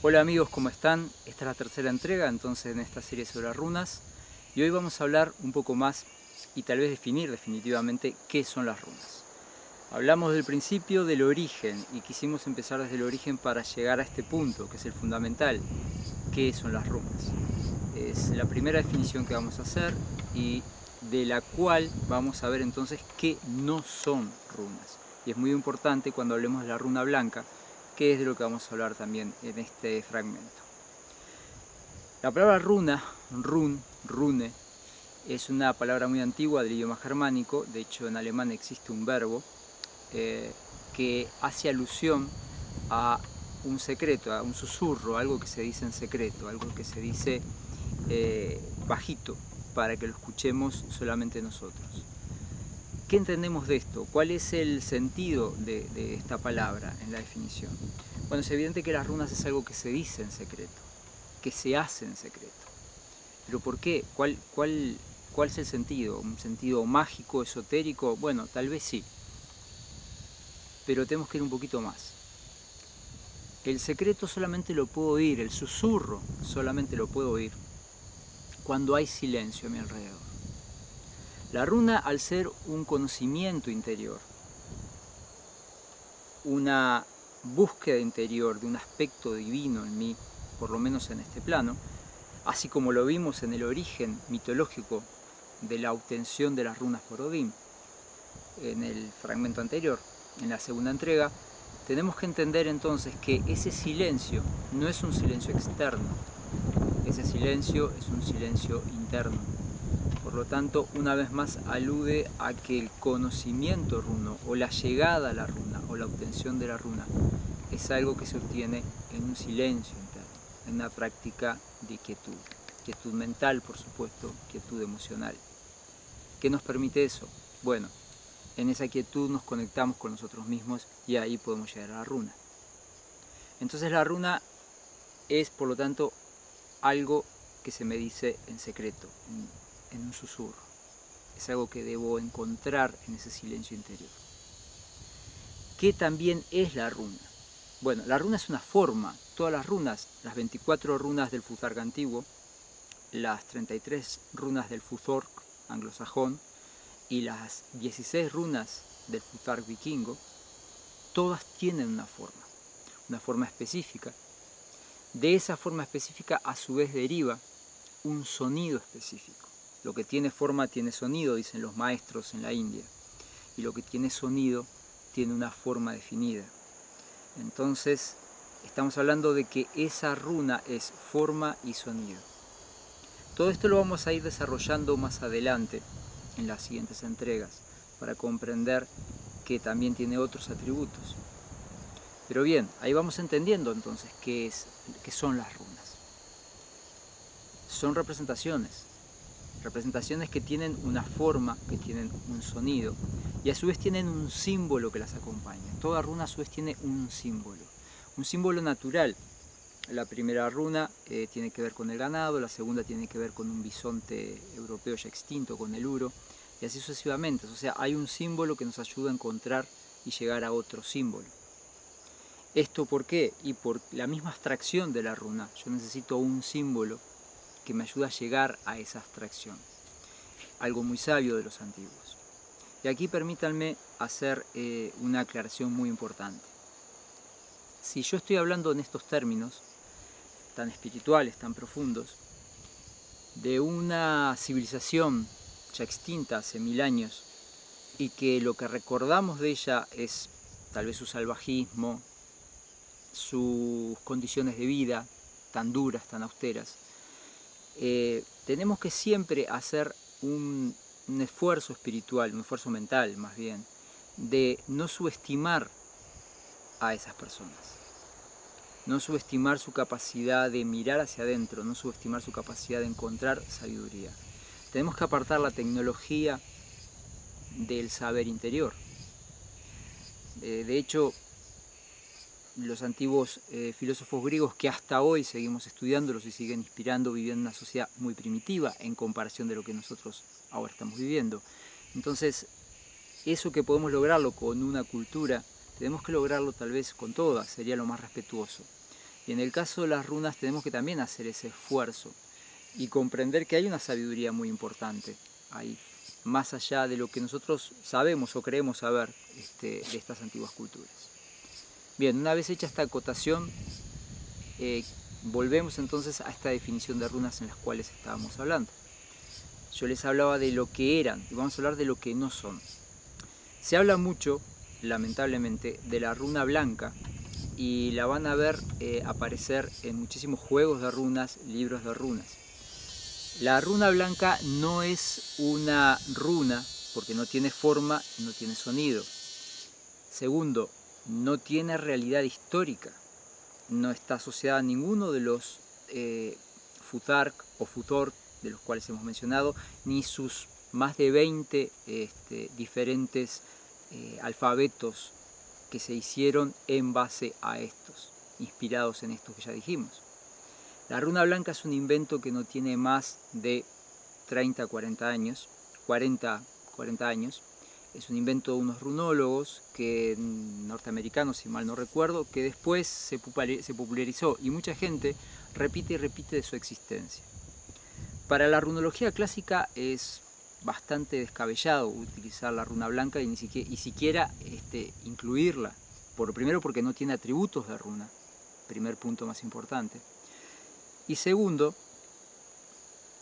Hola amigos, ¿cómo están? Esta es la tercera entrega entonces en esta serie sobre las runas y hoy vamos a hablar un poco más y tal vez definir definitivamente qué son las runas. Hablamos del principio, del origen y quisimos empezar desde el origen para llegar a este punto que es el fundamental, qué son las runas. Es la primera definición que vamos a hacer y de la cual vamos a ver entonces qué no son runas. Y es muy importante cuando hablemos de la runa blanca, que es de lo que vamos a hablar también en este fragmento. La palabra runa, rune, es una palabra muy antigua del idioma germánico. De hecho, en alemán existe un verbo que hace alusión a un secreto, a un susurro, algo que se dice en secreto, algo que se dice bajito para que lo escuchemos solamente nosotros. ¿Qué entendemos de esto? ¿Cuál es el sentido de esta palabra en la definición? Bueno, es evidente que las runas es algo que se dice en secreto, que se hace en secreto. ¿Pero por qué? ¿Cuál es el sentido? ¿Un sentido mágico, esotérico? Bueno, tal vez sí, pero tenemos que ir un poquito más. El secreto solamente lo puedo oír, el susurro solamente lo puedo oír cuando hay silencio a mi alrededor. La runa, al ser un conocimiento interior, una búsqueda interior de un aspecto divino en mí, por lo menos en este plano, así como lo vimos en el origen mitológico de la obtención de las runas por Odín, en el fragmento anterior, en la segunda entrega, tenemos que entender entonces que ese silencio no es un silencio externo, ese silencio es un silencio interno. Por lo tanto, una vez más alude a que el conocimiento runo o la llegada a la runa o la obtención de la runa es algo que se obtiene en un silencio interno, en una práctica de quietud. Quietud mental, por supuesto, quietud emocional. ¿Qué nos permite eso? Bueno, en esa quietud nos conectamos con nosotros mismos y ahí podemos llegar a la runa. Entonces la runa es, por lo tanto, algo que se me dice en secreto, en un susurro. Es algo que debo encontrar en ese silencio interior. ¿Qué también es la runa? Bueno, la runa es una forma. Todas las runas, las 24 runas del Futhark antiguo, las 33 runas del Futhorc anglosajón y las 16 runas del Futhark vikingo, todas tienen una forma específica. De esa forma específica a su vez deriva un sonido específico. Lo que tiene forma tiene sonido, dicen los maestros en la India, y lo que tiene sonido tiene una forma definida. Entonces, estamos hablando de que esa runa es forma y sonido. Todo esto lo vamos a ir desarrollando más adelante en las siguientes entregas para comprender que también tiene otros atributos. Pero bien, ahí vamos entendiendo entonces qué son las runas. Son representaciones que tienen una forma, que tienen un sonido y a su vez tienen un símbolo que las acompaña. Toda runa a su vez tiene un símbolo natural. La primera runa tiene que ver con el ganado, la segunda tiene que ver con un bisonte europeo ya extinto, con el uro, y así sucesivamente. O sea, hay un símbolo que nos ayuda a encontrar y llegar a otro símbolo. ¿Esto por qué? Y por la misma abstracción de la runa. Yo necesito un símbolo que me ayuda a llegar a esa abstracción. Algo muy sabio de los antiguos. Y aquí permítanme hacer una aclaración muy importante. Si yo estoy hablando en estos términos tan espirituales, tan profundos, de una civilización ya extinta hace 1000 años y que lo que recordamos de ella es tal vez su salvajismo, sus condiciones de vida tan duras, tan austeras, tenemos que siempre hacer un esfuerzo espiritual, un esfuerzo mental más bien, de no subestimar a esas personas. No subestimar su capacidad de mirar hacia adentro, no subestimar su capacidad de encontrar sabiduría. Tenemos que apartar la tecnología del saber interior. De hecho, los antiguos filósofos griegos que hasta hoy seguimos estudiándolos y siguen inspirando, vivían en una sociedad muy primitiva en comparación de lo que nosotros ahora estamos viviendo. Entonces, eso que podemos lograrlo con una cultura, tenemos que lograrlo tal vez con todas, sería lo más respetuoso. Y en el caso de las runas tenemos que también hacer ese esfuerzo y comprender que hay una sabiduría muy importante ahí, más allá de lo que nosotros sabemos o creemos saber de estas antiguas culturas. Bien, una vez hecha esta acotación, volvemos entonces a esta definición de runas en las cuales estábamos hablando. Yo les hablaba de lo que eran y vamos a hablar de lo que no son. Se habla mucho, lamentablemente, de la runa blanca y la van a ver aparecer en muchísimos juegos de runas, libros de runas. La runa blanca no es una runa porque no tiene forma, no tiene sonido. Segundo, no tiene realidad histórica. No está asociada a ninguno de los Futhark o Futhork de los cuales hemos mencionado, ni sus más de 20 diferentes alfabetos que se hicieron en base a estos, inspirados en estos que ya dijimos. La runa blanca es un invento que no tiene más de 30, 40 años, 40 años. Es un invento de unos runólogos norteamericanos, si mal no recuerdo, que después se popularizó y mucha gente repite y repite de su existencia. Para la runología clásica es bastante descabellado utilizar la runa blanca y siquiera incluirla. Primero porque no tiene atributos de runa, primer punto más importante. Y segundo,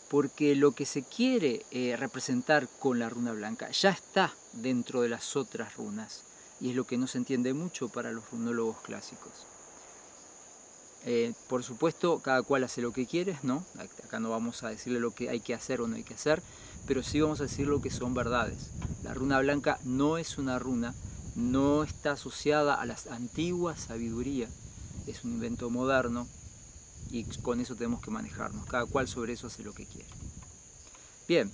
porque lo que se quiere representar con la runa blanca ya está dentro de las otras runas y es lo que no se entiende mucho para los runólogos clásicos. Por supuesto, cada cual hace lo que quiere, ¿no? Acá no vamos a decirle lo que hay que hacer o no hay que hacer, pero sí vamos a decir lo que son verdades. La runa blanca no es una runa, no está asociada a la antigua sabiduría, es un invento moderno y con eso tenemos que manejarnos, cada cual sobre eso hace lo que quiere. Bien,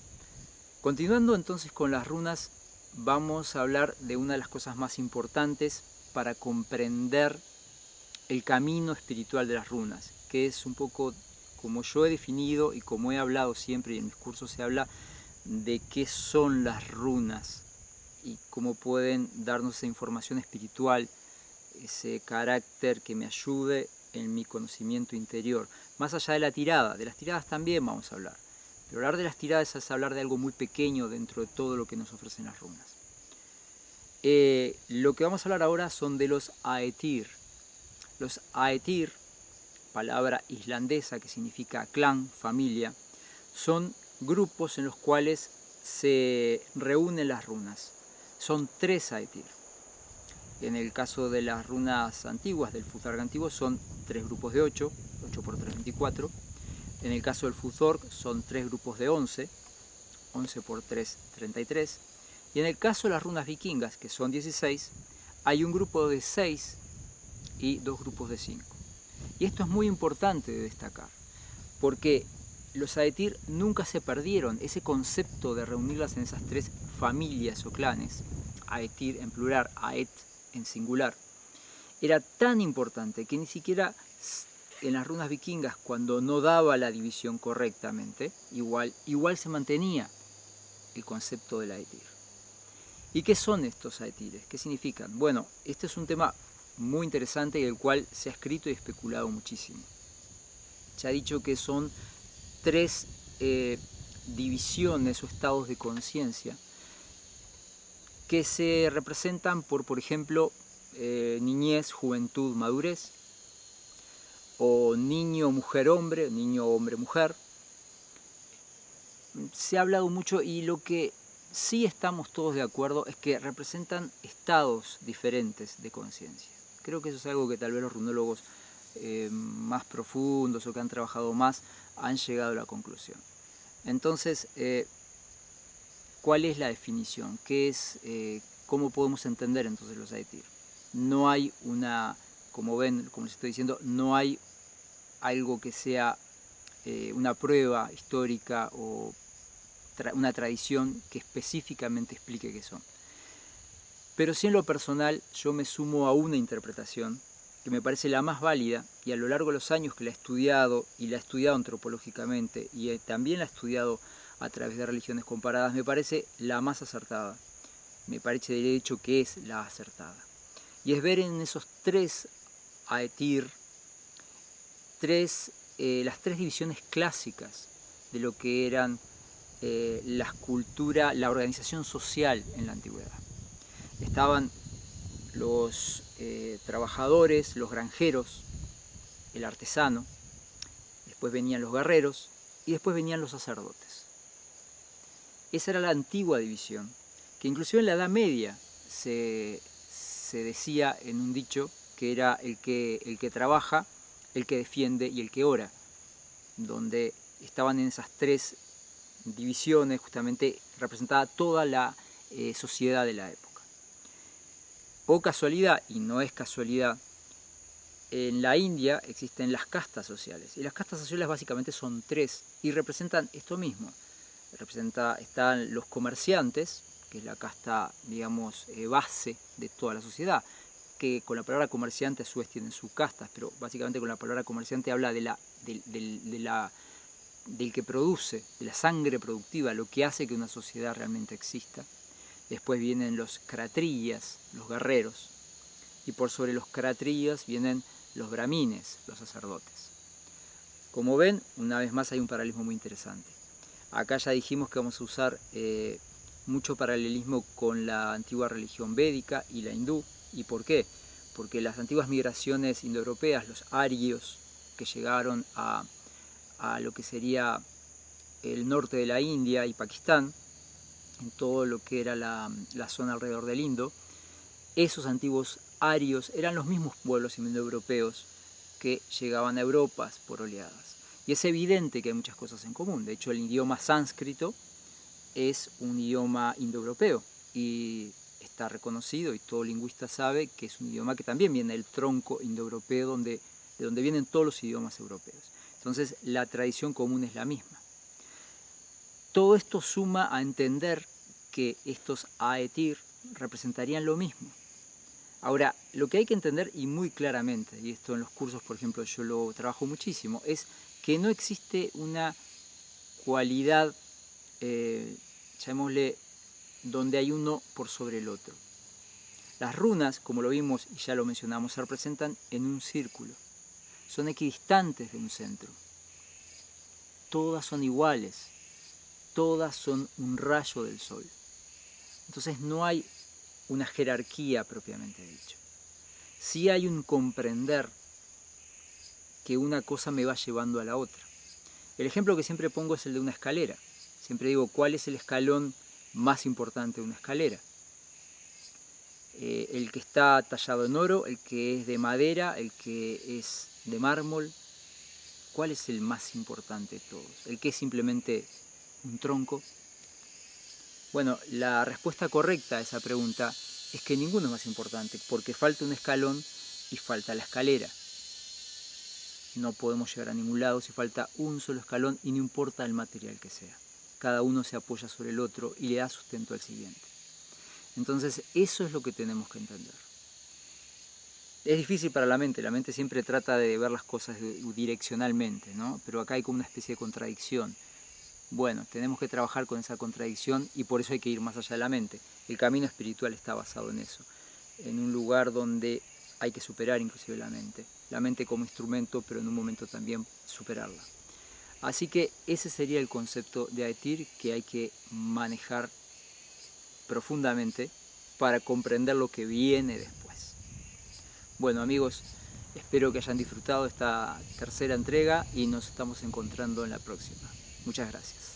continuando entonces con las runas, vamos a hablar de una de las cosas más importantes para comprender el camino espiritual de las runas, que es un poco como yo he definido y como he hablado siempre y en mis cursos se habla de qué son las runas y cómo pueden darnos esa información espiritual, ese carácter que me ayude en mi conocimiento interior. Más allá de la tirada, de las tiradas también vamos a hablar, pero hablar de las tiradas es hablar de algo muy pequeño dentro de todo lo que nos ofrecen las runas. Lo que vamos a hablar ahora son de los Aetir. Los Aetir, palabra islandesa que significa clan, familia, son grupos en los cuales se reúnen las runas. Son 3 Aetir. En el caso de las runas antiguas, del Futhark antiguo, son 3 grupos de 8, 8 por 3, 24. En el caso del Futhork son 3 grupos de 11, 11 por 3, 33. Y en el caso de las runas vikingas, que son 16, hay un grupo de 6 y 2 grupos de 5. Y esto es muy importante de destacar, porque los Aetir nunca se perdieron. Ese concepto de reunirlas en esas 3 familias o clanes, Aetir en plural, Aet en singular, era tan importante que ni siquiera en las runas vikingas, cuando no daba la división correctamente, igual se mantenía el concepto del Aetir. ¿Y qué son estos Aetires? ¿Qué significan? Bueno, este es un tema muy interesante y del cual se ha escrito y especulado muchísimo. Se ha dicho que son 3 divisiones o estados de conciencia que se representan por ejemplo, niñez, juventud, madurez, o niño, mujer, hombre, niño, hombre, mujer. Se ha hablado mucho y lo que sí estamos todos de acuerdo es que representan estados diferentes de conciencia. Creo que eso es algo que tal vez los runólogos más profundos o que han trabajado más han llegado a la conclusión. Entonces, ¿cuál es la definición? ¿Qué es, cómo podemos entender entonces los Aetir? No hay como ven, como les estoy diciendo, no hay algo que sea una prueba histórica o una tradición que específicamente explique qué son. Pero sí en lo personal yo me sumo a una interpretación que me parece la más válida y a lo largo de los años que la he estudiado y la he estudiado antropológicamente y también la he estudiado a través de religiones comparadas, me parece la más acertada. Me parece de hecho que es la acertada. Y es ver en esos 3 Aetir las tres divisiones clásicas de lo que eran la organización social en la antigüedad. Estaban los trabajadores, los granjeros, el artesano, después venían los guerreros y después venían los sacerdotes. Esa era la antigua división, que inclusive en la Edad Media se decía en un dicho que era el que trabaja, el que defiende y el que ora, donde estaban en esas tres divisiones justamente representada toda la sociedad de la época. Por casualidad, y no es casualidad, en la India existen las castas sociales, y las castas sociales básicamente son tres y representan esto mismo. Están los comerciantes, que es la casta, digamos, base de toda la sociedad, que con la palabra comerciante a su vez tienen sus castas, pero básicamente con la palabra comerciante habla del que produce, de la sangre productiva, lo que hace que una sociedad realmente exista. Después vienen los kshatriyas, los guerreros, y por sobre los kshatriyas vienen los brahmines, los sacerdotes. Como ven, una vez más hay un paralelismo muy interesante. Acá ya dijimos que vamos a usar mucho paralelismo con la antigua religión védica y la hindú. ¿Y por qué? Porque las antiguas migraciones indoeuropeas, los arios que llegaron a lo que sería el norte de la India y Pakistán, en todo lo que era la zona alrededor del Indo, esos antiguos arios eran los mismos pueblos indoeuropeos que llegaban a Europa por oleadas. Y es evidente que hay muchas cosas en común. De hecho, el idioma sánscrito es un idioma indoeuropeo y está reconocido y todo lingüista sabe que es un idioma que también viene del tronco indoeuropeo de donde vienen todos los idiomas europeos. Entonces, la tradición común es la misma. Todo esto suma a entender que estos Aetir representarían lo mismo. Ahora, lo que hay que entender, y muy claramente, y esto en los cursos, por ejemplo, yo lo trabajo muchísimo, es que no existe una cualidad, llamémosle, donde hay uno por sobre el otro. Las runas, como lo vimos y ya lo mencionamos, se representan en un círculo. Son equidistantes de un centro. Todas son iguales. Todas son un rayo del sol. Entonces no hay una jerarquía propiamente dicho. Sí hay un comprender que una cosa me va llevando a la otra. El ejemplo que siempre pongo es el de una escalera. Siempre digo, ¿cuál es el escalón más importante de una escalera? El que está tallado en oro, el que es de madera, el que es de mármol. ¿Cuál es el más importante de todos? ¿El que es simplemente un tronco? Bueno, la respuesta correcta a esa pregunta es que ninguno es más importante, porque falta un escalón y falta la escalera. No podemos llegar a ningún lado si falta un solo escalón y no importa el material que sea. Cada uno se apoya sobre el otro y le da sustento al siguiente. Entonces, eso es lo que tenemos que entender. Es difícil para la mente siempre trata de ver las cosas direccionalmente, ¿no? Pero acá hay como una especie de contradicción. Bueno, tenemos que trabajar con esa contradicción y por eso hay que ir más allá de la mente. El camino espiritual está basado en eso, en un lugar donde hay que superar inclusive la mente como instrumento, pero en un momento también superarla. Así que ese sería el concepto de Aetir que hay que manejar profundamente para comprender lo que viene después. Bueno amigos, espero que hayan disfrutado esta tercera entrega y nos estamos encontrando en la próxima. Muchas gracias.